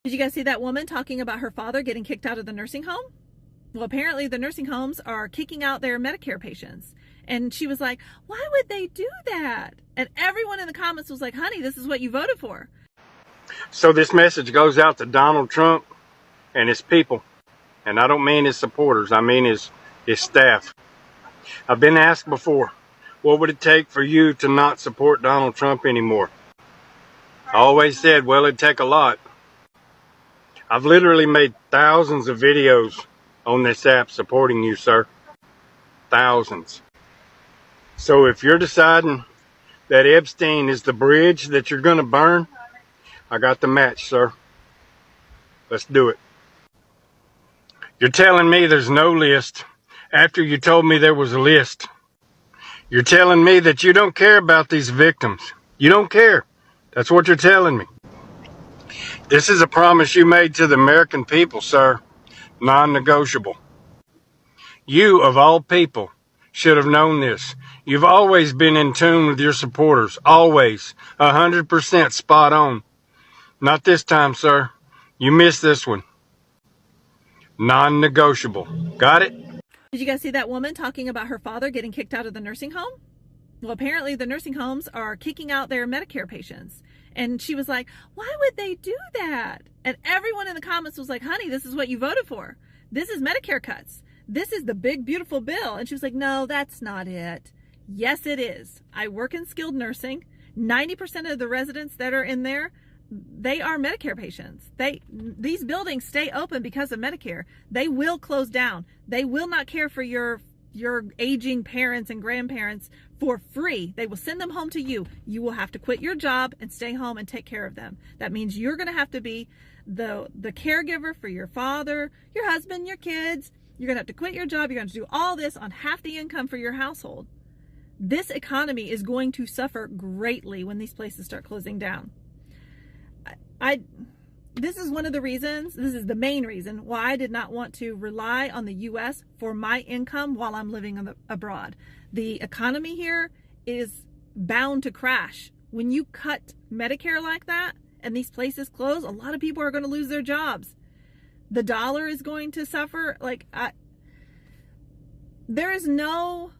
Did you guys see that woman talking about her father getting kicked out of the nursing home? Well, apparently the nursing homes are kicking out their Medicare patients. And she was like, why would they do that? And everyone in the comments was like, honey, this is what you voted for. So this message goes out to Donald Trump and his people. And I don't mean his supporters, I mean his staff. I've been asked before, what would it take for you to not support Donald Trump anymore? I always said, well, it'd take a lot. I've literally made thousands of videos on this app supporting you, sir. Thousands. So if you're deciding that Epstein is the bridge that you're going to burn, I got the match, sir. Let's do it. You're telling me there's no list after you told me there was a list. You're telling me that you don't care about these victims. You don't care. That's what you're telling me. This is a promise you made to the American people, sir. Non-negotiable. You, of all people, should have known this. You've always been in tune with your supporters. Always. 100% spot on. Not this time, sir. You missed this one. Non-negotiable. Got it? Did you guys see that woman talking about her father getting kicked out of the nursing home? Well, apparently the nursing homes are kicking out their Medicare patients. And she was like, why would they do that? And everyone in the comments was like, honey, this is what you voted for. This is Medicare cuts. This is the big, beautiful bill. And she was like, no, that's not it. Yes, it is. I work in skilled nursing. 90% of the residents that are in there, they are Medicare patients. These buildings stay open because of Medicare. They will close down. They will not care for your aging parents and grandparents for free. They will send them home to you. You will have to quit your job and stay home and take care of them. That means you're going to have to be the caregiver for your father, your husband, your kids. You're going to have to quit your job. You're going to do all this on half the income for your household. This economy is going to suffer greatly when these places start closing down. This is one of the reasons, this is the main reason why I did not want to rely on the U.S. for my income while I'm living abroad. The economy here is bound to crash. When you cut Medicare like that and these places close, a lot of people are going to lose their jobs. The dollar is going to suffer. There is no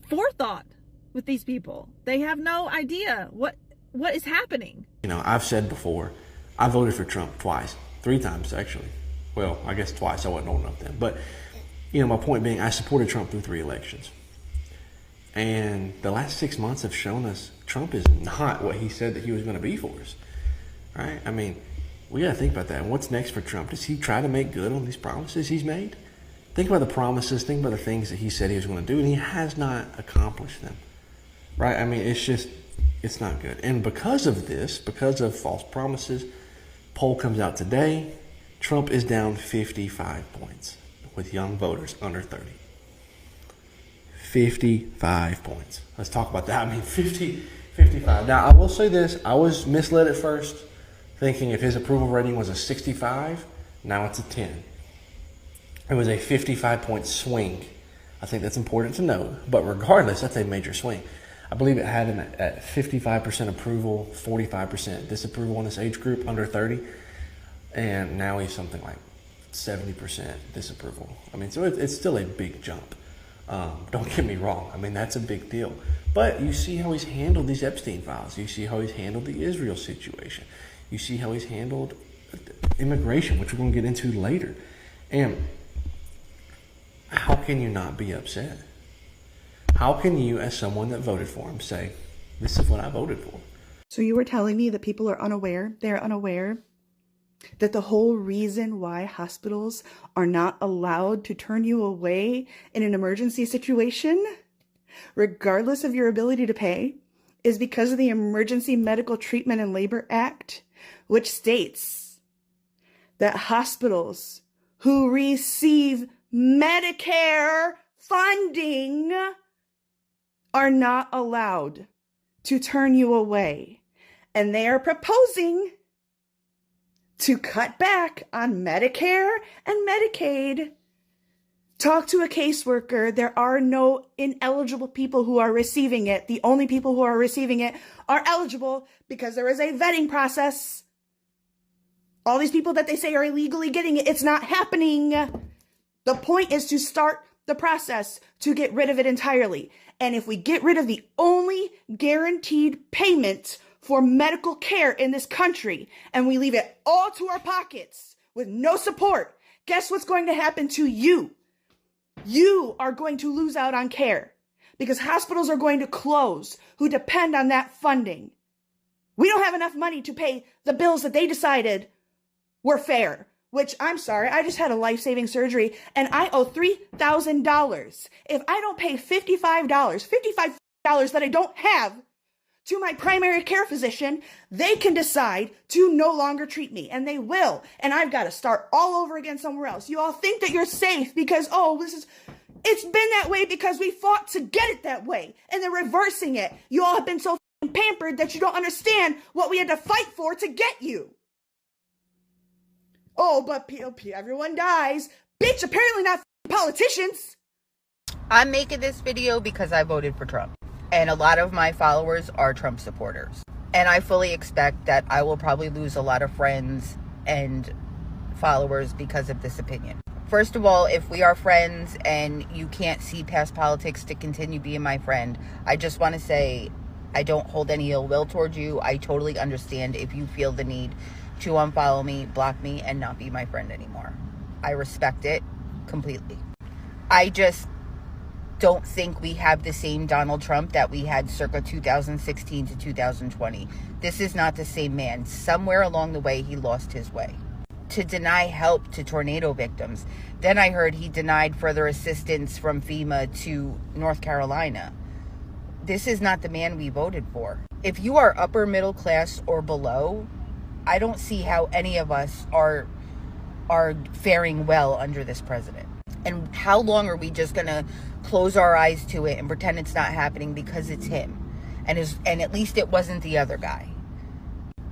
forethought with these people. They have no idea what is happening. You know, I've said before, I voted for Trump twice, 3 times actually. Well, I guess twice, I wasn't old enough then. But, you know, my point being, I supported Trump through 3 elections. And the last 6 months have shown us Trump is not what he said that he was going to be for us, right? I mean, we got to think about that. And what's next for Trump? Does he try to make good on these promises he's made? Think about the promises, think about the things that he said he was going to do, and he has not accomplished them, right? I mean, it's not good. And because of this, because of false promises, poll comes out today, Trump is down 55 points with young voters under 30. 55 points. Let's talk about that. I mean, 55. Now, I will say this. I was misled at first, thinking if his approval rating was a 65, now it's a 10. It was a 55-point swing. I think that's important to know. But regardless, that's a major swing. I believe it had him at 55% approval, 45% disapproval in this age group, under 30. And now he's something like 70% disapproval. I mean, so it's still a big jump. Don't get me wrong. I mean, that's a big deal. But you see how he's handled these Epstein files. You see how he's handled the Israel situation. You see how he's handled immigration, which we're going to get into later. And how can you not be upset? How can you, as someone that voted for him, say, this is what I voted for? So you were telling me that people are unaware, they're unaware that the whole reason why hospitals are not allowed to turn you away in an emergency situation, regardless of your ability to pay, is because of the Emergency Medical Treatment and Labor Act, which states that hospitals who receive Medicare funding are not allowed to turn you away. And they are proposing to cut back on Medicare and Medicaid. Talk to a caseworker. There are no ineligible people who are receiving it. The only people who are receiving it are eligible because there is a vetting process. All these people that they say are illegally getting it, it's not happening. The point is to start the process to get rid of it entirely. And if we get rid of the only guaranteed payment for medical care in this country and we leave it all to our pockets with no support, guess what's going to happen to you? You are going to lose out on care because hospitals are going to close who depend on that funding. We don't have enough money to pay the bills that they decided were fair, which I'm sorry, I just had a life-saving surgery and I owe $3,000. If I don't pay $55 that I don't have to my primary care physician, they can decide to no longer treat me, and they will. And I've got to start all over again somewhere else. You all think that you're safe because, it's been that way because we fought to get it that way, and they're reversing it. You all have been so pampered that you don't understand what we had to fight for to get you. Oh, but everyone dies. Bitch, apparently not politicians. I'm making this video because I voted for Trump. And a lot of my followers are Trump supporters. And I fully expect that I will probably lose a lot of friends and followers because of this opinion. First of all, if we are friends and you can't see past politics to continue being my friend, I just want to say I don't hold any ill will towards you. I totally understand if you feel the need to unfollow me, block me, and not be my friend anymore. I respect it completely. I just don't think we have the same Donald Trump that we had circa 2016 to 2020. This is not the same man. Somewhere along the way, he lost his way. To deny help to tornado victims. Then I heard he denied further assistance from FEMA to North Carolina. This is not the man we voted for. If you are upper middle class or below, I don't see how any of us are faring well under this president. And how long are we just going to close our eyes to it and pretend it's not happening because it's him? And at least it wasn't the other guy.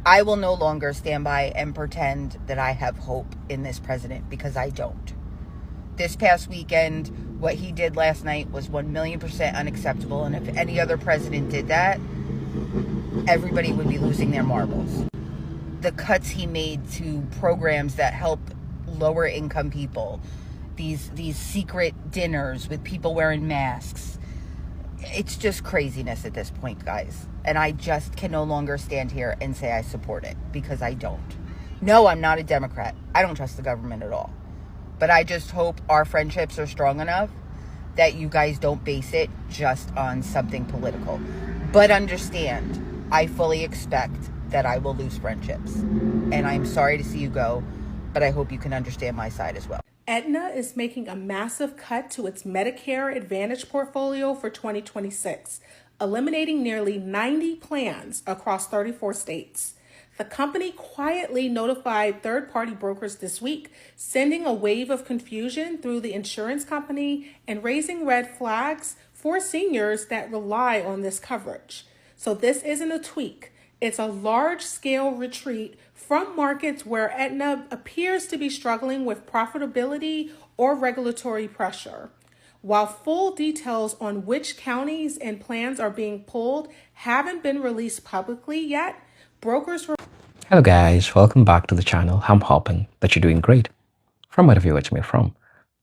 I will no longer stand by and pretend that I have hope in this president because I don't. This past weekend, what he did last night was 1,000,000% unacceptable. And if any other president did that, everybody would be losing their marbles. The cuts he made to programs that help lower income people, these secret dinners with people wearing masks. It's just craziness at this point, guys. And I just can no longer stand here and say I support it because I don't. No, I'm not a Democrat. I don't trust the government at all. But I just hope our friendships are strong enough that you guys don't base it just on something political. But understand, I fully expect that I will lose friendships. And I'm sorry to see you go, but I hope you can understand my side as well. Aetna is making a massive cut to its Medicare Advantage portfolio for 2026, eliminating nearly 90 plans across 34 states. The company quietly notified third-party brokers this week, sending a wave of confusion through the insurance company and raising red flags for seniors that rely on this coverage. So this isn't a tweak. It's a large-scale retreat from markets where Aetna appears to be struggling with profitability or regulatory pressure. While full details on which counties and plans are being pulled haven't been released publicly yet, brokers... Hello guys, welcome back to the channel. I'm hoping that you're doing great. From wherever you're watching me from,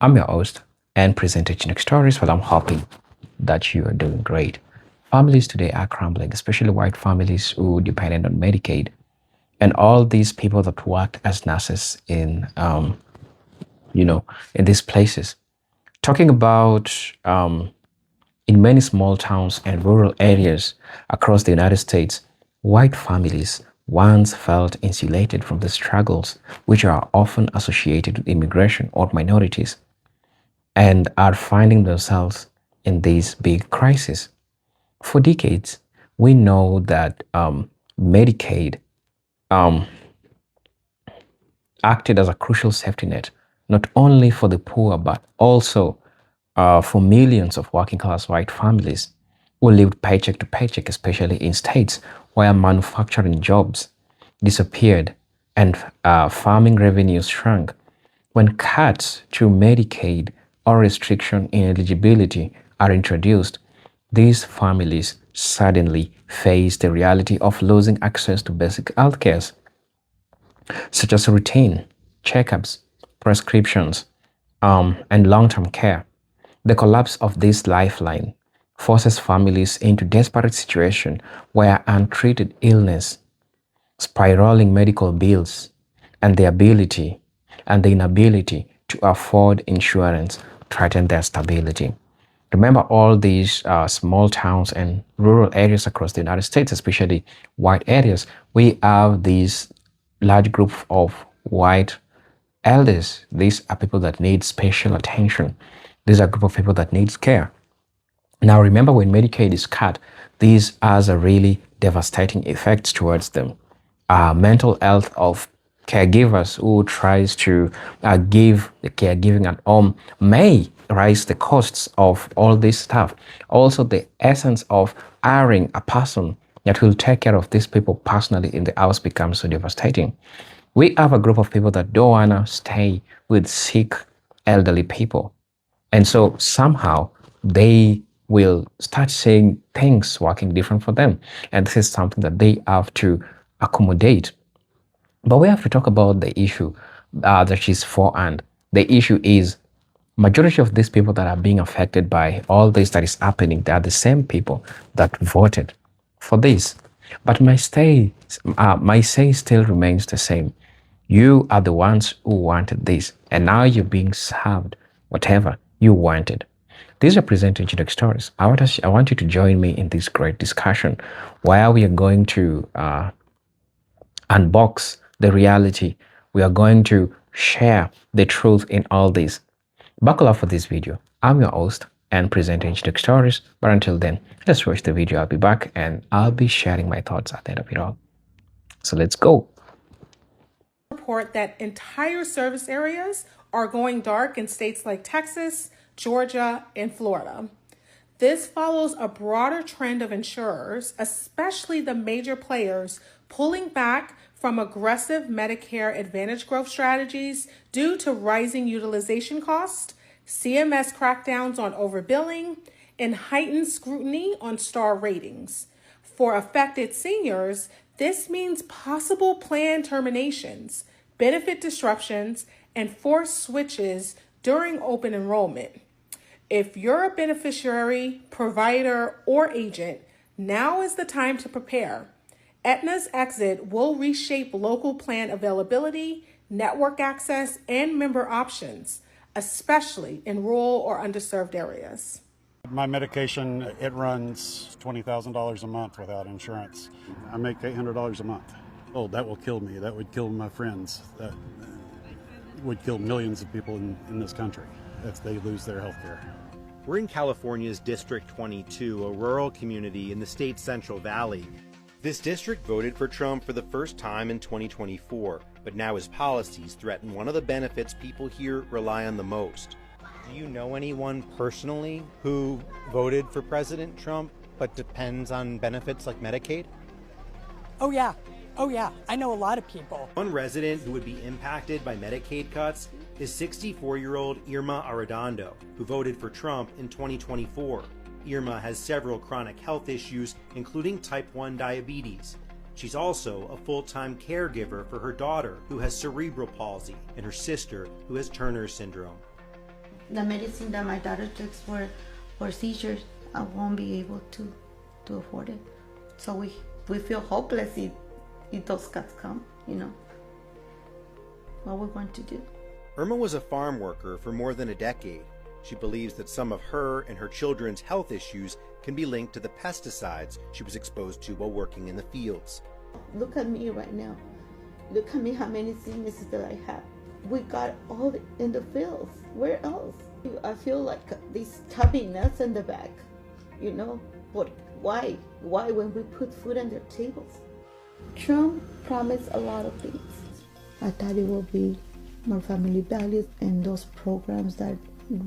I'm your host and presenter Chinik Stories. Well, I'm hoping that you are doing great. Families today are crumbling, especially white families who depended on Medicaid. And all these people that worked as nurses in, in these places. Talking about in many small towns and rural areas across the United States, white families once felt insulated from the struggles which are often associated with immigration or minorities and are finding themselves in these big crises. For decades, we know that Medicaid acted as a crucial safety net, not only for the poor, but also for millions of working-class white families who lived paycheck to paycheck, especially in states where manufacturing jobs disappeared and farming revenues shrunk. When cuts to Medicaid or restriction in eligibility are introduced, these families suddenly face the reality of losing access to basic health care. such as routine checkups, prescriptions, and long-term care. The collapse of this lifeline forces families into desperate situations where untreated illness, spiraling medical bills, and the inability to afford insurance threaten their stability. Remember, all these small towns and rural areas across the United States, especially white areas, we have these large group of white elders. These are people that need special attention. These are a group of people that needs care. Now, remember, when Medicaid is cut, these has a really devastating effects towards them. Mental health of caregivers who tries to give the caregiving at home may rise the costs of all this stuff. Also, the essence of hiring a person that will take care of these people personally in the house becomes so devastating. We have a group of people that don't want to stay with sick elderly people. And so somehow they will start seeing things working different for them. And this is something that they have to accommodate. But we have to talk about the issue that is forehand. The issue is majority of these people that are being affected by all this that is happening, they are the same people that voted for this. But my say still remains the same. You are the ones who wanted this, and now you're being served whatever you wanted. These are presented Unique Stories. I want you to join me in this great discussion where we are going to unbox the reality. We are going to share the truth in all this. Buckle up for this video. I'm your host and presenter Unique Stories. But until then, let's watch the video. I'll be back and I'll be sharing my thoughts at the end of it all. So let's go. Report that entire service areas are going dark in states like Texas, Georgia, and Florida. This follows a broader trend of insurers, especially the major players, pulling back from aggressive Medicare Advantage growth strategies due to rising utilization costs, CMS crackdowns on overbilling, and heightened scrutiny on star ratings. For affected seniors, this means possible plan terminations, benefit disruptions, and forced switches during open enrollment. If you're a beneficiary, provider, or agent, now is the time to prepare. Aetna's exit will reshape local plan availability, network access, and member options, especially in rural or underserved areas. My medication, it runs $20,000 a month without insurance. I make $800 a month. Oh, that will kill me. That would kill my friends. That would kill millions of people in this country if they lose their health care. We're in California's District 22, a rural community in the state's Central Valley. This district voted for Trump for the first time in 2024, but now his policies threaten one of the benefits people here rely on the most. Do you know anyone personally who voted for President Trump but depends on benefits like Medicaid? Oh yeah, I know a lot of people. One resident who would be impacted by Medicaid cuts is 64-year-old Irma Arredondo, who voted for Trump in 2024. Irma has several chronic health issues, including type 1 diabetes. She's also a full-time caregiver for her daughter, who has cerebral palsy, and her sister, who has Turner syndrome. The medicine that my daughter takes for seizures, I won't be able to afford it. So we feel hopeless if those cuts come, you know. What we want to do. Irma was a farm worker for more than a decade. She believes that some of her and her children's health issues can be linked to the pesticides she was exposed to while working in the fields. Look at me right now. Look at me, how many sicknesses that I have. We got all in the fields. Where else? I feel like these stabbing us in the back, you know. But why? Why when we put food on their tables? Trump promised a lot of things. I thought it would be more family values and those programs that we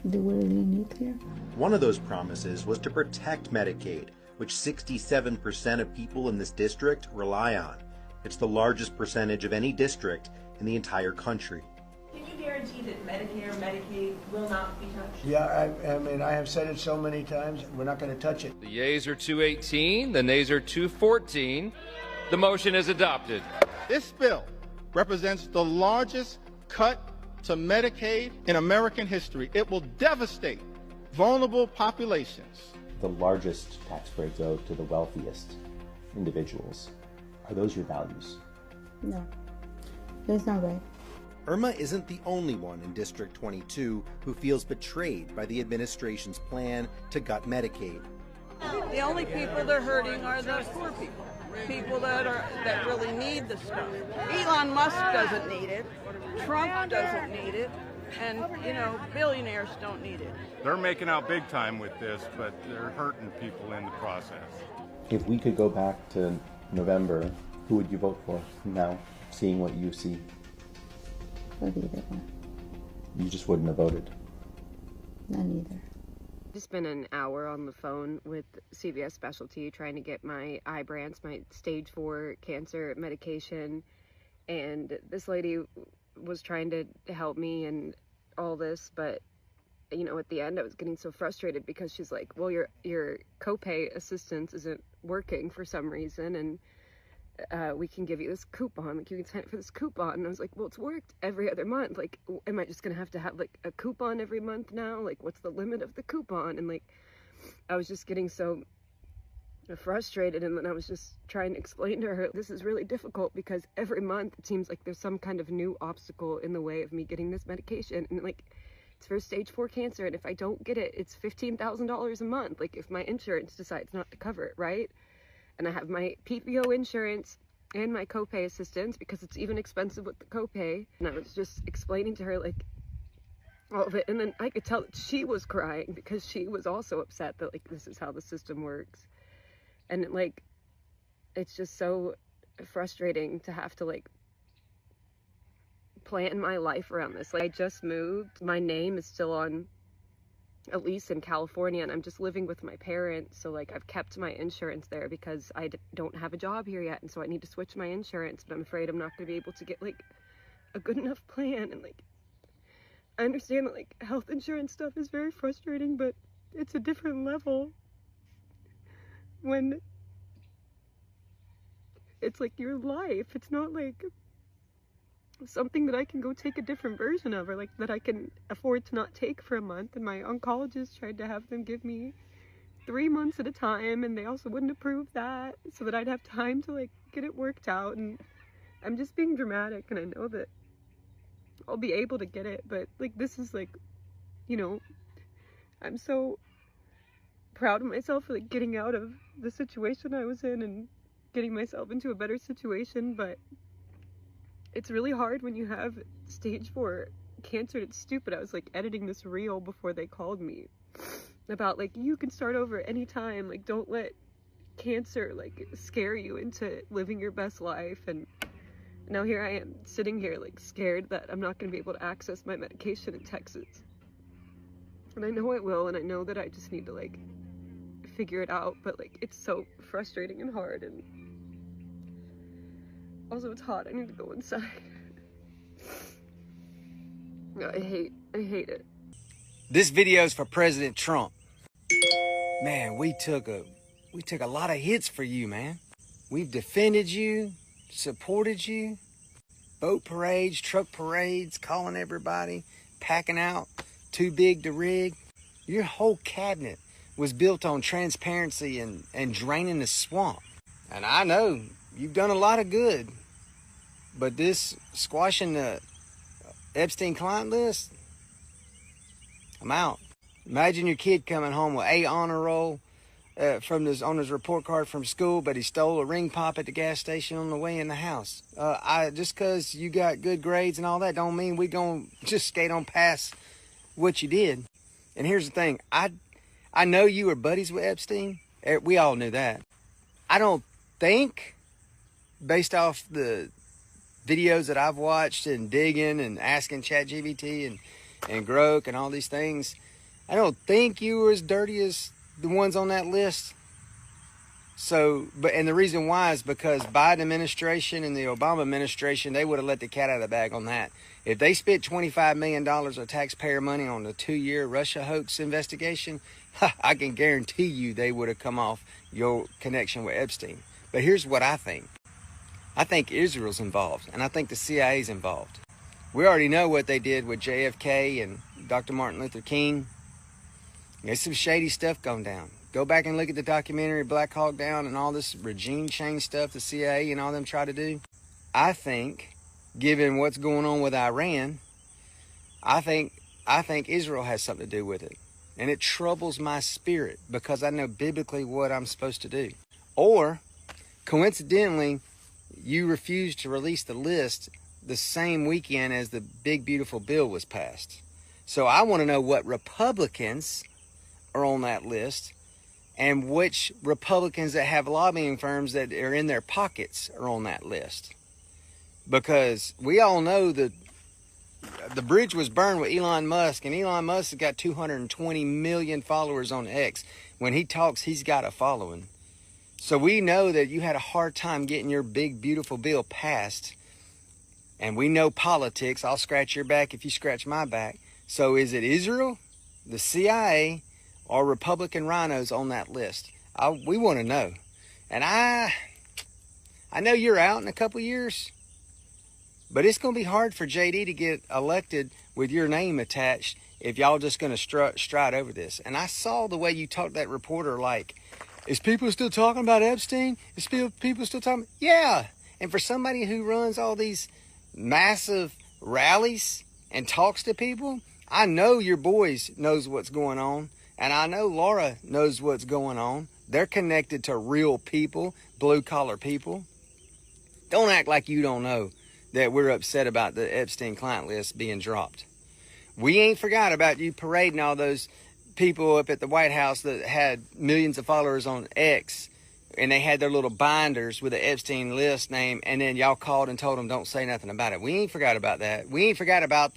really need here. One of those promises was to protect Medicaid, which 67% of people in this district rely on. It's the largest percentage of any district in the entire country. Can you guarantee that Medicare, Medicaid will not be touched? Yeah, I mean, I have said it so many times, we're not going to touch it. The yeas are 218, the nays are 214. The motion is adopted. This bill represents the largest cut to Medicaid in American history. It will devastate vulnerable populations. The largest tax breaks owed to the wealthiest individuals. Are those your values? No, that's not right. Irma isn't the only one in District 22 who feels betrayed by the administration's plan to gut Medicaid. The only people they're hurting are the poor people. People that really need the stuff. Elon Musk doesn't need it. Trump doesn't need it. And, billionaires don't need it. They're making out big time with this, but they're hurting people in the process. If we could go back to November, who would you vote for now, seeing what you see? Not either one. You just wouldn't have voted? Not either. I spent an hour on the phone with CVS Specialty trying to get my Ibrance, my stage 4 cancer medication, and this lady was trying to help me and all this, but at the end I was getting so frustrated because she's like, well, your copay assistance isn't working for some reason, and we can give you this coupon, like you can sign up for this coupon. And I was like, well, it's worked every other month, like am I just gonna have to have like a coupon every month now? Like what's the limit of the coupon? And like I was just getting so frustrated, and then I was just trying to explain to her, this is really difficult because every month it seems like there's some kind of new obstacle in the way of me getting this medication, and like it's for stage 4 cancer, and if I don't get it, it's $15,000 a month, like if my insurance decides not to cover it, right? And I have my PPO insurance and my copay assistance because it's even expensive with the copay. And I was just explaining to her like all of it, and then I could tell that she was crying because she was also upset that like this is how the system works. And like it's just so frustrating to have to like plan my life around this. Like I just moved, my name is still on a lease in California, and I'm just living with my parents, so like I've kept my insurance there because I don't have a job here yet, and so I need to switch my insurance, but I'm afraid I'm not going to be able to get like a good enough plan. And like I understand that like health insurance stuff is very frustrating, but it's a different level when it's like your life. It's not like something that I can go take a different version of, or like that I can afford to not take for a month. And my oncologist tried to have them give me 3 months at a time, and they also wouldn't approve that, so that I'd have time to like get it worked out. And I'm just being dramatic, and I know that I'll be able to get it, but like this is like, I'm so proud of myself for like getting out of the situation I was in and getting myself into a better situation. But it's really hard when you have stage 4 cancer. It's stupid. I was like editing this reel before they called me about like, you can start over anytime. Like don't let cancer like scare you into living your best life. And now here I am sitting here like scared that I'm not going to be able to access my medication in Texas. And I know I will, and I know that I just need to like figure it out, but like it's so frustrating and hard. And also it's hot. I need to go inside. I hate it. This video is for President Trump. Man, we took a lot of hits for you, man. We've defended you, supported you. Boat parades, truck parades, calling everybody, packing out, too big to rig. Your whole cabinet was built on transparency and draining the swamp. And I know you've done a lot of good, but this squashing the Epstein client list, I'm out. Imagine your kid coming home with A honor roll on his report card from school, but he stole a ring pop at the gas station on the way in the house. Just because you got good grades and all that don't mean we gonna just skate on past what you did. And here's the thing, I know you were buddies with Epstein. We all knew that. I don't think, based off the videos that I've watched and digging and asking ChatGPT and Grok and all these things, I don't think you were as dirty as the ones on that list. So, and the reason why is because Biden administration and the Obama administration, they would have let the cat out of the bag on that. If they spent $25 million of taxpayer money on the 2-year Russia hoax investigation, I can guarantee you they would have come off your connection with Epstein. But here's what I think. I think Israel's involved, and I think the CIA's involved. We already know what they did with JFK and Dr. Martin Luther King. There's some shady stuff going down. Go back and look at the documentary Black Hawk Down and all this regime change stuff the CIA and all them try to do. I think, given what's going on with Iran, I think Israel has something to do with it. And it troubles my spirit because I know biblically what I'm supposed to do. Or, coincidentally, you refused to release the list the same weekend as the big beautiful bill was passed. So I want to know what Republicans are on that list and which Republicans that have lobbying firms that are in their pockets are on that list. Because we all know that the bridge was burned with Elon Musk, and Elon Musk has got 220 million followers on X. When he talks, he's got a following. So we know that you had a hard time getting your big, beautiful bill passed. And we know politics. I'll scratch your back if you scratch my back. So is it Israel, the CIA, or Republican rhinos on that list? We want to know. And I know you're out in a couple years, but it's going to be hard for JD to get elected with your name attached if y'all just going to stride over this. And I saw the way you talked to that reporter like, is people still talking about Epstein? Is people still talking? Yeah. And for somebody who runs all these massive rallies and talks to people, I know your boys knows what's going on. And I know Laura knows what's going on. They're connected to real people, blue-collar people. Don't act like you don't know that we're upset about the Epstein client list being dropped. We ain't forgot about you parading all those people up at the White House that had millions of followers on X, and they had their little binders with the Epstein list name, and then y'all called and told them don't say nothing about it. We ain't forgot about that. We ain't forgot about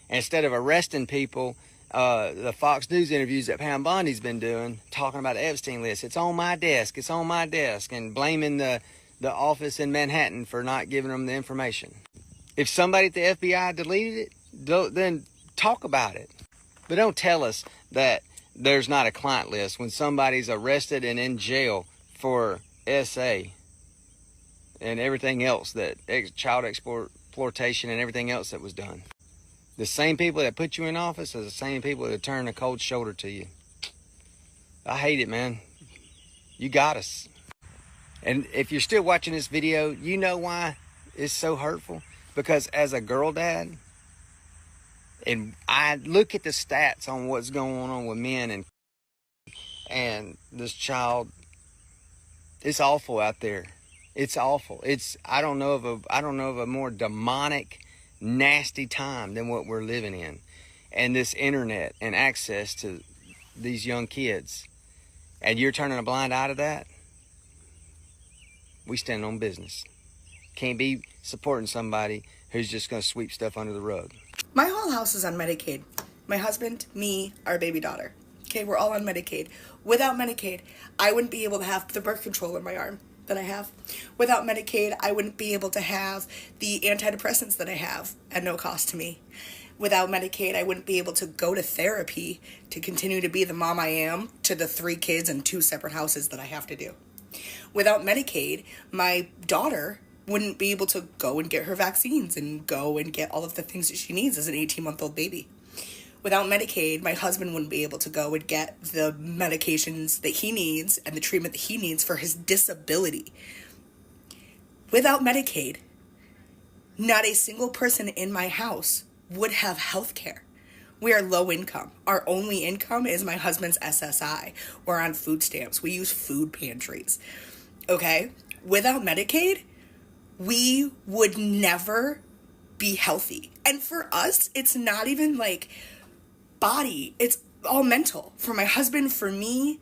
instead of arresting people, the Fox News interviews that Pam Bondi's been doing, talking about the Epstein list. It's on my desk. It's on my desk. And blaming the office in Manhattan for not giving them the information. If somebody at the FBI deleted it, then talk about it. But don't tell us that there's not a client list when somebody's arrested and in jail for SA and everything else, that child exploitation and everything else that was done. The same people that put you in office are the same people that turn a cold shoulder to you. I hate it, man. You got us. And if you're still watching this video, you know why it's so hurtful. Because as a girl dad, and I look at the stats on what's going on with men and this child, it's awful out there. It's awful. I don't know of a more demonic, nasty time than what we're living in. And this internet and access to these young kids. And you're turning a blind eye to that? We stand on business. Can't be supporting somebody who's just going to sweep stuff under the rug. My whole house is on Medicaid. My husband, me, our baby daughter. Okay, we're all on Medicaid. Without Medicaid, I wouldn't be able to have the birth control in my arm that I have. Without Medicaid, I wouldn't be able to have the antidepressants that I have at no cost to me. Without Medicaid, I wouldn't be able to go to therapy to continue to be the mom I am to the 3 kids and 2 separate houses that I have to do. Without Medicaid, my daughter wouldn't be able to go and get her vaccines and go and get all of the things that she needs as an 18-month-old baby. Without Medicaid, my husband wouldn't be able to go and get the medications that he needs and the treatment that he needs for his disability. Without Medicaid, not a single person in my house would have health care. We are low income. Our only income is my husband's SSI. We're on food stamps. We use food pantries. Okay? Without Medicaid, we would never be healthy. And for us, it's not even like body, it's all mental. For my husband, for me,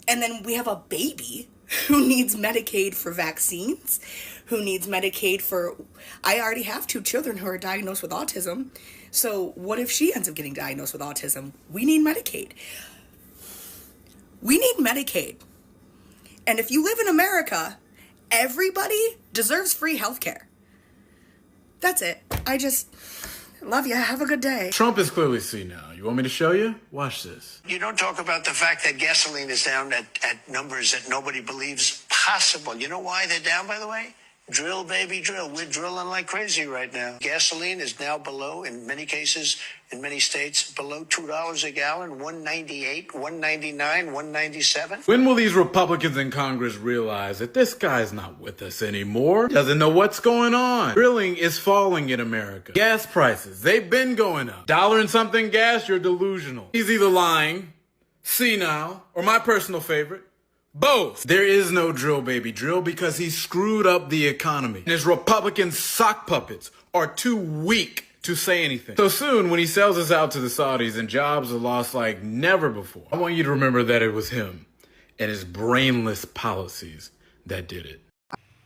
and then we have a baby who needs Medicaid for vaccines, who needs Medicaid for, I already have 2 children who are diagnosed with autism. So what if she ends up getting diagnosed with autism? We need Medicaid. We need Medicaid. And if you live in America, everybody deserves free health care. That's it. I just love you. Have a good day. Trump is clearly seen now. You want me to show you? Watch this. You don't talk about the fact that gasoline is down at numbers that nobody believes possible. You know why they're down, by the way? Drill, baby, drill. We're drilling like crazy right now. Gasoline is now below, in many cases, in many states, below $2 a gallon, $1.98, $1.99, $1.97. When will these Republicans in Congress realize that this guy's not with us anymore? Doesn't know what's going on. Drilling is falling in America. Gas prices, they've been going up. Dollar and something gas, you're delusional. He's either lying, senile, or my personal favorite, both. There is no drill, baby, drill because he screwed up the economy. And his Republican sock puppets are too weak to say anything. So soon, when he sells us out to the Saudis and jobs are lost like never before, I want you to remember that it was him and his brainless policies that did it.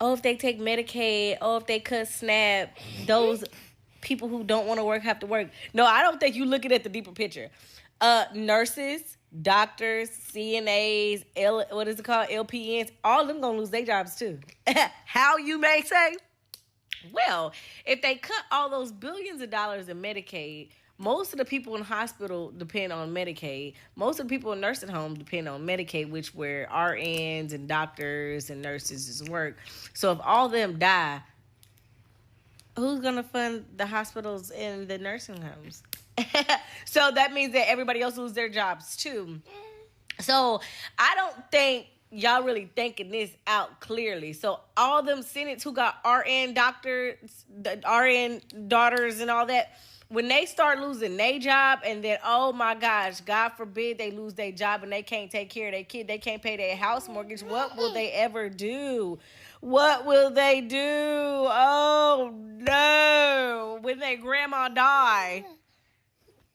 Oh, if they take Medicaid, oh, if they cut SNAP, those people who don't want to work have to work. No, I don't think you're looking at the deeper picture. Nurses, doctors, CNAs, what is it called? LPNs, all of them gonna lose their jobs too. How, you may say? Well, if they cut all those billions of dollars in Medicaid, most of the people in hospital depend on Medicaid. Most of the people in nursing homes depend on Medicaid, which where RNs and doctors and nurses work. So if all of them die, who's gonna fund the hospitals and the nursing homes? So that means that everybody else lose their jobs too. So I don't think y'all really thinking this out clearly. So all them Senates who got RN doctors, the RN daughters and all that, when they start losing their job and then, oh my gosh, God forbid they lose their job and they can't take care of their kid, they can't pay their house mortgage, what will they ever do? What will they do? Oh no, when their grandma die.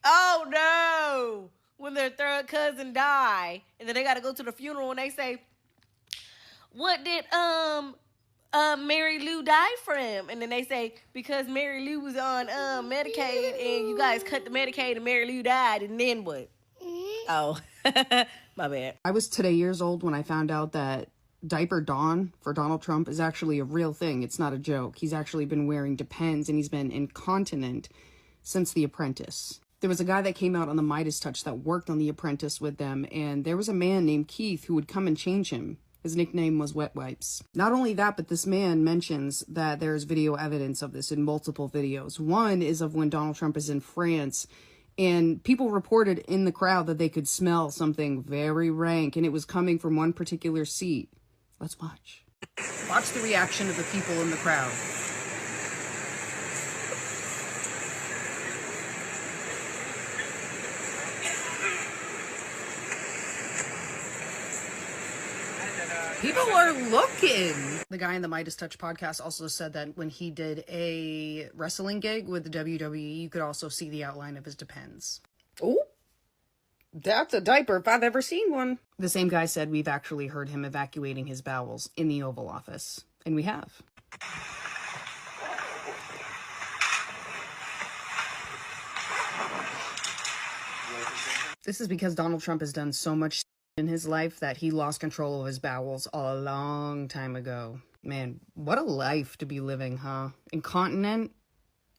Oh no, when their third cousin die, and then they got to go to the funeral and they say, what did Mary Lou die from? And then they say, because Mary Lou was on Medicaid and you guys cut the Medicaid and Mary Lou died, and then what? Oh, my bad. I was today years old when I found out that Diaper Dawn for Donald Trump is actually a real thing. It's not a joke. He's actually been wearing Depends and he's been incontinent since The Apprentice. There was a guy that came out on the Midas Touch that worked on The Apprentice with them, and there was a man named Keith who would come and change him. His nickname was Wet Wipes. Not only that, but this man mentions that there's video evidence of this in multiple videos. One is of when Donald Trump is in France, and people reported in the crowd that they could smell something very rank, and it was coming from one particular seat. Let's watch. Watch the reaction of the people in the crowd. People are looking. The guy in the Midas Touch podcast also said that when he did a wrestling gig with the WWE, you could also see the outline of his Depends. Oh, that's a diaper if I've ever seen one. The same guy said we've actually heard him evacuating his bowels in the Oval Office. And we have. This is because Donald Trump has done so much in his life that he lost control of his bowels a long time ago. Man, what a life to be living, huh? Incontinent,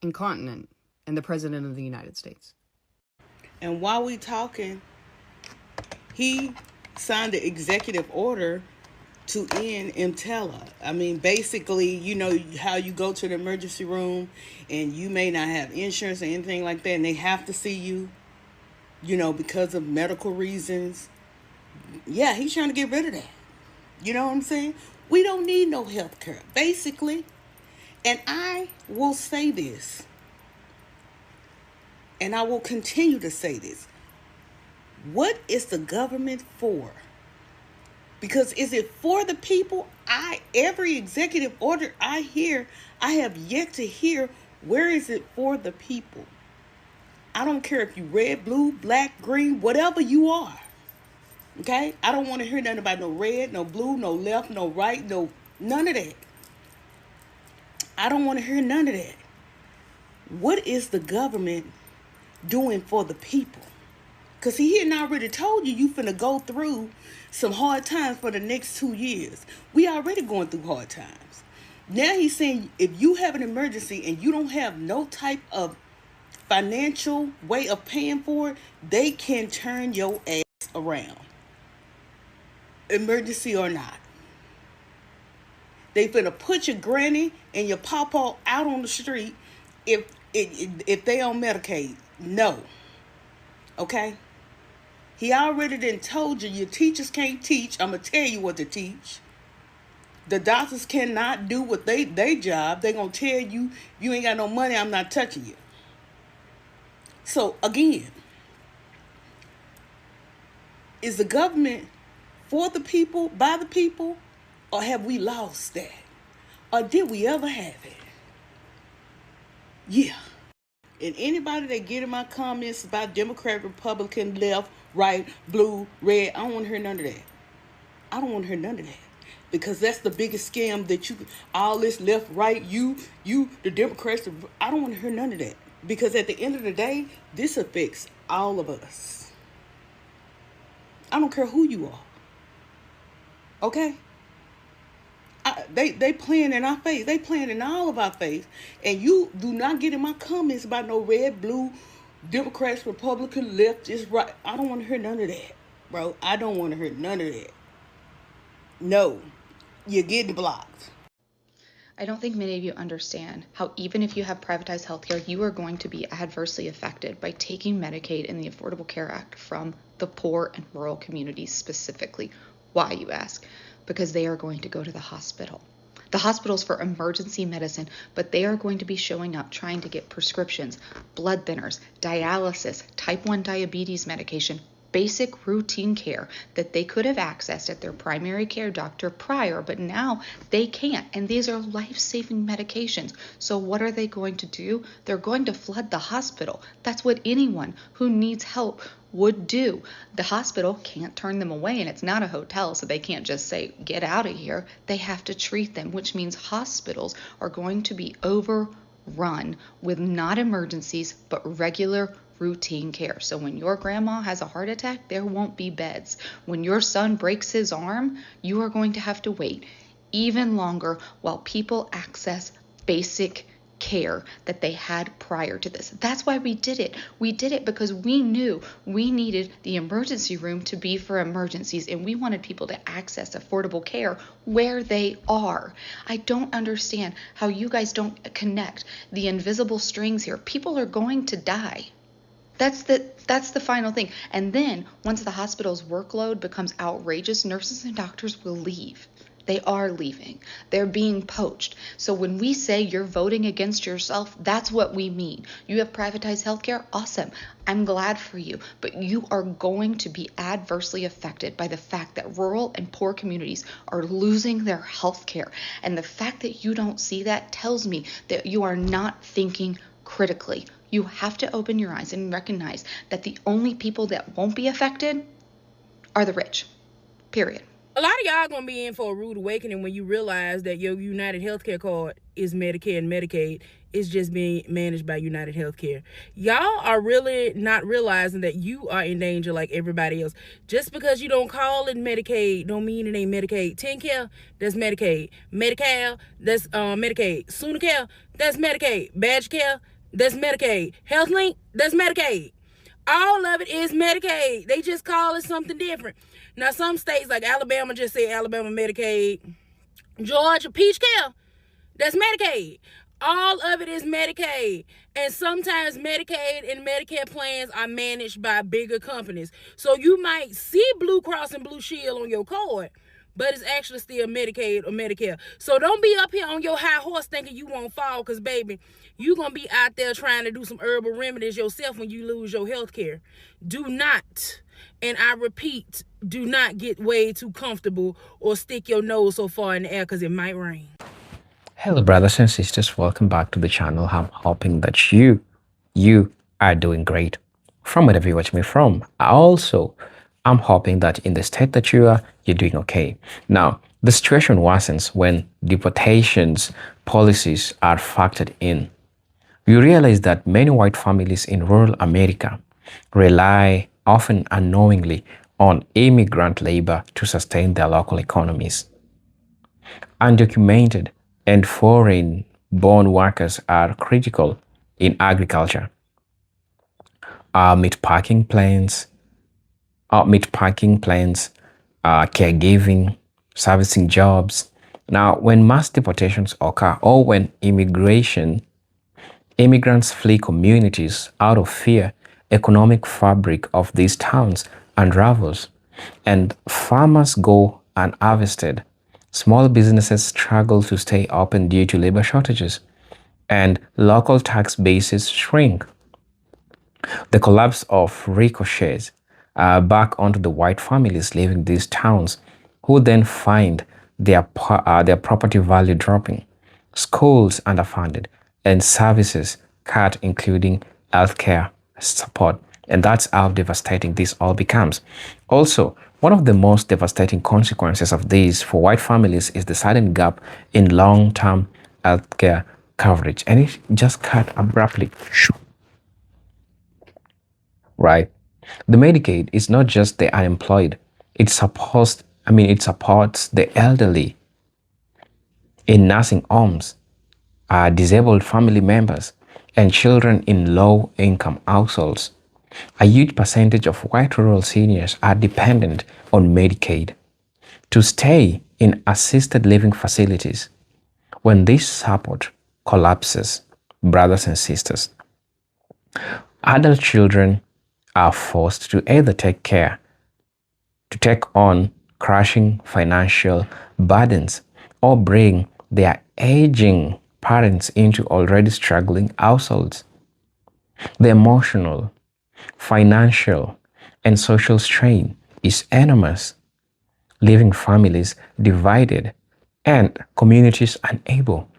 and the President of the United States. And while we talking, he signed the executive order to end EMTALA. I mean, basically, you know how you go to the emergency room and you may not have insurance or anything like that, and they have to see you, you know, because of medical reasons. Yeah, he's trying to get rid of that. You know what I'm saying? We don't need no health care, basically. And I will say this, and I will continue to say this. What is the government for? Because is it for the people? Every executive order I hear, I have yet to hear, where is it for the people? I don't care if you red, blue, black, green, whatever you are. Okay? I don't want to hear nothing about no red, no blue, no left, no right, no, none of that. I don't want to hear none of that. What is the government doing for the people? Because he had already told you finna go through some hard times for the next 2 years. We already going through hard times. Now he's saying if you have an emergency and you don't have no type of financial way of paying for it, they can turn your ass around. Emergency or not. They finna put your granny and your pawpaw out on the street if they on Medicaid. No. Okay? He already done told you your teachers can't teach. I'm going to tell you what to teach. The doctors cannot do what they job. They going to tell you, you ain't got no money, I'm not touching you. So, again, is the government for the people, by the people, or have we lost that? Or did we ever have it? Yeah. And anybody that get in my comments about Democrat, Republican, left, right, blue, red, I don't want to hear none of that. I don't want to hear none of that. Because that's the biggest scam that all this left, right, you, the Democrats, I don't want to hear none of that. Because at the end of the day, this affects all of us. I don't care who you are. Okay? They playing in our face. They playing in all of our face. And you do not get in my comments about no red, blue, Democrats, Republican, left, just right. I don't want to hear none of that, bro. I don't want to hear none of that. No. You're getting blocked. I don't think many of you understand how even if you have privatized healthcare, you are going to be adversely affected by taking Medicaid and the Affordable Care Act from the poor and rural communities specifically. Why, you ask? Because they are going to go to the hospital. The hospital's for emergency medicine, but they are going to be showing up trying to get prescriptions, blood thinners, dialysis, type 1 diabetes medication, basic routine care that they could have accessed at their primary care doctor prior, but now they can't. And these are life-saving medications. So what are they going to do? They're going to flood the hospital. That's what anyone who needs help would do. The hospital can't turn them away, and it's not a hotel, so they can't just say, get out of here. They have to treat them, which means hospitals are going to be overrun with not emergencies, but regular routine care. So when your grandma has a heart attack, there won't be beds. When your son breaks his arm, you are going to have to wait even longer while people access basic care that they had prior to this. That's why we did it. We did it because we knew we needed the emergency room to be for emergencies, and we wanted people to access affordable care where they are. I don't understand how you guys don't connect the invisible strings here. People are going to die. That's the final thing. And then once the hospital's workload becomes outrageous, nurses and doctors will leave. They are leaving. They're being poached. So when we say you're voting against yourself, that's what we mean. You have privatized healthcare? Awesome. I'm glad for you. But you are going to be adversely affected by the fact that rural and poor communities are losing their healthcare. And the fact that you don't see that tells me that you are not thinking critically. You have to open your eyes and recognize that the only people that won't be affected are the rich. Period. A lot of y'all gonna be in for a rude awakening when you realize that your United Healthcare card is Medicare and Medicaid. It's just being managed by United Healthcare. Y'all are really not realizing that you are in danger like everybody else. Just because you don't call it Medicaid don't mean it ain't Medicaid. TennCare, that's Medicaid. Medi-Cal, that's Medicaid. Sooner-Care, that's Medicaid. Badge Care, that's Medicaid. HealthLink, that's Medicaid. All of it is Medicaid. They just call it something different. Now, some states like Alabama just say Alabama Medicaid. Georgia, Peach Care, that's Medicaid. All of it is Medicaid. And sometimes Medicaid and Medicare plans are managed by bigger companies. So you might see Blue Cross and Blue Shield on your card, but it's actually still Medicaid or Medicare. So don't be up here on your high horse thinking you won't fall, because, baby, you're going to be out there trying to do some herbal remedies yourself when you lose your health care. Do not, and I repeat, do not get way too comfortable or stick your nose so far in the air, because it might rain. Hello, brothers and sisters. Welcome back to the channel. I'm hoping that you are doing great from wherever you watch me from. I'm hoping that in the state that you are, you're doing okay. Now, the situation worsens when deportations policies are factored in. You realize that many white families in rural America rely often unknowingly on immigrant labor to sustain their local economies. Undocumented and foreign-born workers are critical in agriculture, meat packing plants, caregiving, servicing jobs, Now, when mass deportations occur or when immigrants flee communities out of fear, economic fabric of these towns unravels, and farmers go unharvested. Small businesses struggle to stay open due to labor shortages, and local tax bases shrink. The collapse of ricochets back onto the white families living in these towns, who then find their property value dropping, schools underfunded, and services cut, including healthcare support. And that's how devastating this all becomes. Also, one of the most devastating consequences of this for white families is the sudden gap in long-term healthcare coverage, and it just cut abruptly. Right? The Medicaid is not just the unemployed. It supports the elderly in nursing homes, disabled family members, and children in low-income households. A huge percentage of white rural seniors are dependent on Medicaid to stay in assisted living facilities. When this support collapses, brothers and sisters, adult children are forced to either take on crushing financial burdens or bring their aging parents into already struggling households. The emotional, financial, and social strain is enormous, leaving families divided and communities unable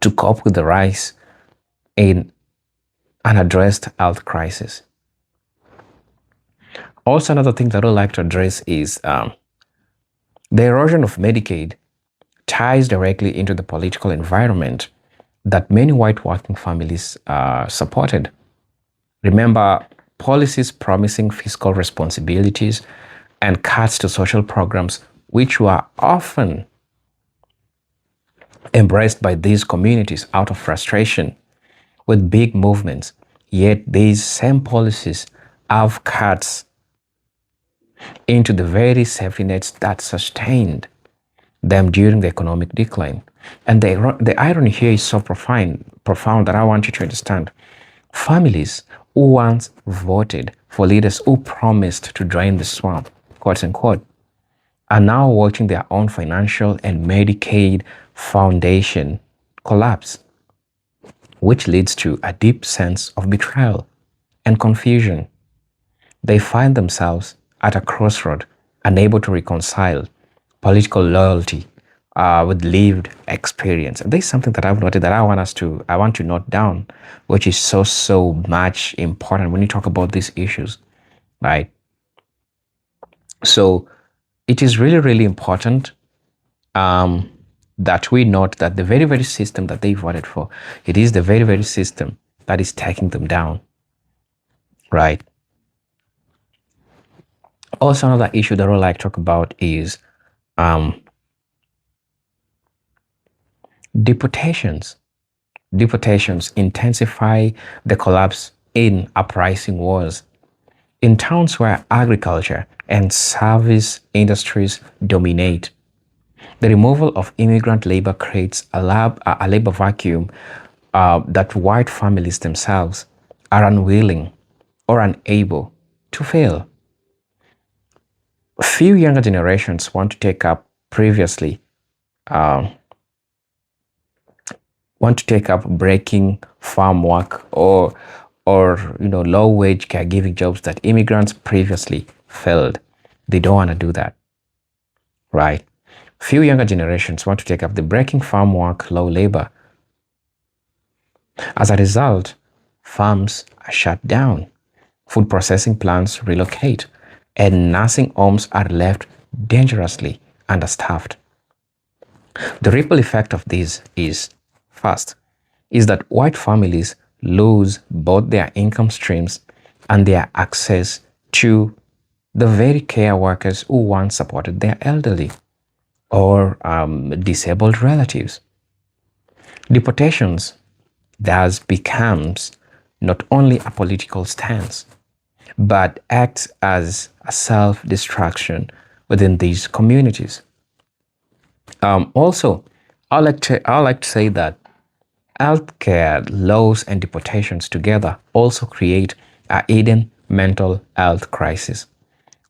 to cope with the rise in unaddressed health crisis. Also, another thing that I'd like to address is the erosion of Medicaid ties directly into the political environment that many white working families supported. Remember, policies promising fiscal responsibilities and cuts to social programs, which were often embraced by these communities out of frustration with big movements. Yet these same policies have cuts into the very safety nets that sustained them during the economic decline. And the irony here is so profound that I want you to understand. Families who once voted for leaders who promised to drain the swamp, quote unquote, are now watching their own financial and Medicaid foundation collapse, which leads to a deep sense of betrayal and confusion. They find themselves at a crossroad, unable to reconcile political loyalty with lived experience. And this is something that I've noted that I want to note down, which is so much important when you talk about these issues, right? So it is really important that we note that the very system that they voted for, it is the very system that is taking them down, right? Also, another issue that I'd like to talk about is deportations. Deportations intensify the collapse in uprising wars. In towns where agriculture and service industries dominate, the removal of immigrant labor creates a labor vacuum that white families themselves are unwilling or unable to fill. Few younger generations want to take up breaking farm work or low-wage caregiving jobs that immigrants previously filled. They don't want to do that, right? Few younger generations want to take up the breaking farm work, low labor. As a result, farms are shut down, food processing plants relocate, and nursing homes are left dangerously understaffed. The ripple effect of this is, first, is that white families lose both their income streams and their access to the very care workers who once supported their elderly or disabled relatives. Deportations thus becomes not only a political stance, but acts as a self-destruction within these communities. Also, I like to say that healthcare laws and deportations together also create a hidden mental health crisis.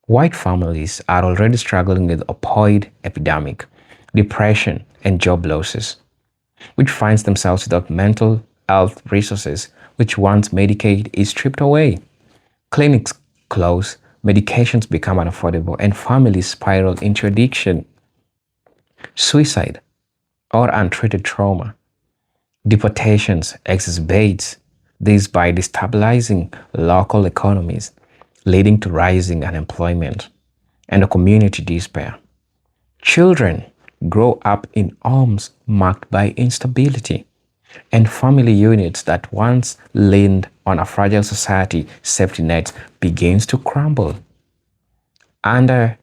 White families are already struggling with opioid epidemic, depression, and job losses, which finds themselves without mental health resources, which once Medicaid is stripped away. Clinics close, medications become unaffordable, and families spiral into addiction, suicide, or untreated trauma. Deportations exacerbates this by destabilizing local economies, leading to rising unemployment and a community despair. Children grow up in homes marked by instability, and family units that once leaned on a fragile society safety nets begins to crumble under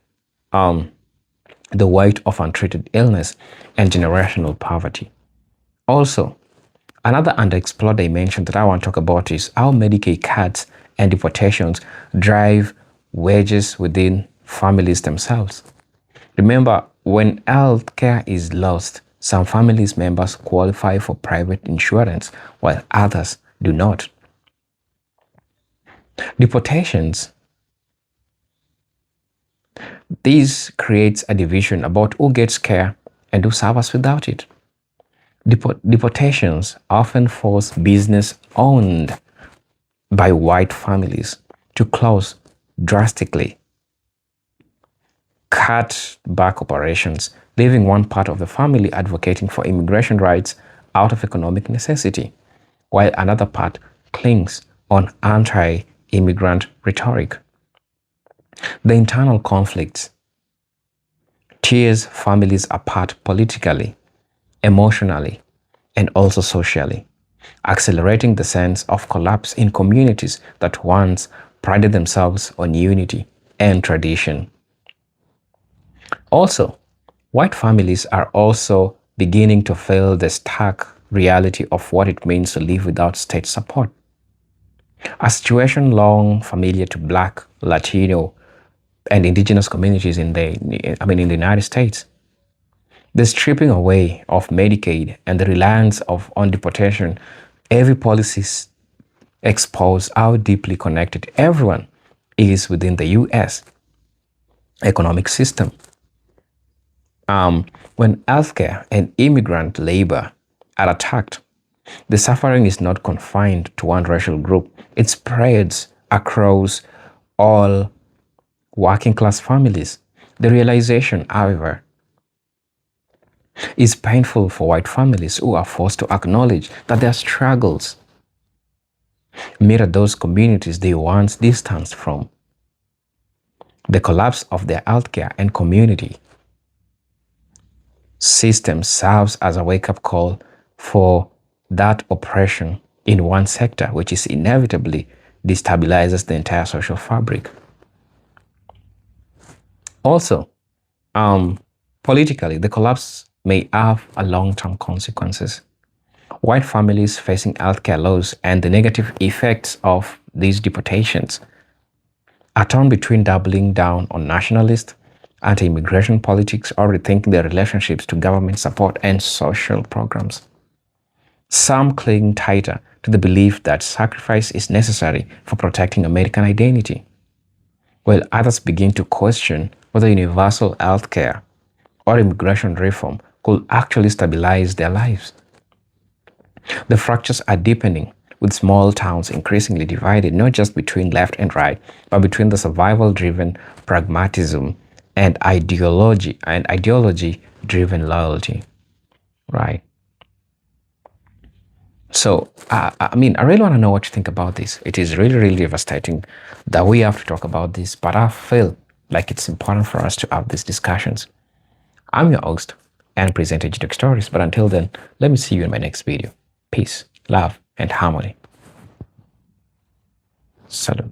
the weight of untreated illness and generational poverty. Also, another underexplored dimension that I want to talk about is how Medicaid cuts and deportations drive wages within families themselves. Remember, when health care is lost, some families members qualify for private insurance while others do not. Deportations. This creates a division about who gets care and who suffers without it. Deportations often force business owned by white families to close drastically, cut back operations, leaving one part of the family advocating for immigration rights out of economic necessity, while another part clings on anti-immigrant rhetoric. The internal conflicts tears families apart politically, emotionally, and also socially, accelerating the sense of collapse in communities that once prided themselves on unity and tradition. Also, white families are also beginning to feel the stark reality of what it means to live without state support. A situation long familiar to Black, Latino, and indigenous communities in the United States. The stripping away of Medicaid and the reliance on deportation, every policies expose how deeply connected everyone is within the U.S. economic system. When healthcare and immigrant labor are attacked, the suffering is not confined to one racial group. It spreads across all working class families. The realization, however, is painful for white families who are forced to acknowledge that their struggles mirror those communities they once distanced from. The collapse of their healthcare and community system serves as a wake-up call for that oppression in one sector, which is inevitably destabilizes the entire social fabric. Also, politically, the collapse may have a long-term consequences. White families facing healthcare laws and the negative effects of these deportations are torn between doubling down on nationalist, anti-immigration politics or rethinking their relationships to government support and social programs. Some cling tighter to the belief that sacrifice is necessary for protecting American identity, while others begin to question whether universal health care or immigration reform could actually stabilize their lives. The fractures are deepening, with small towns increasingly divided not just between left and right, but between the survival-driven pragmatism and ideology-driven loyalty. Right. So, I really want to know what you think about this. It is really, really devastating that we have to talk about this, but I feel like it's important for us to have these discussions. I'm your host and presenter, G Stories, but until then, let me see you in my next video. Peace, love, and harmony. Salut.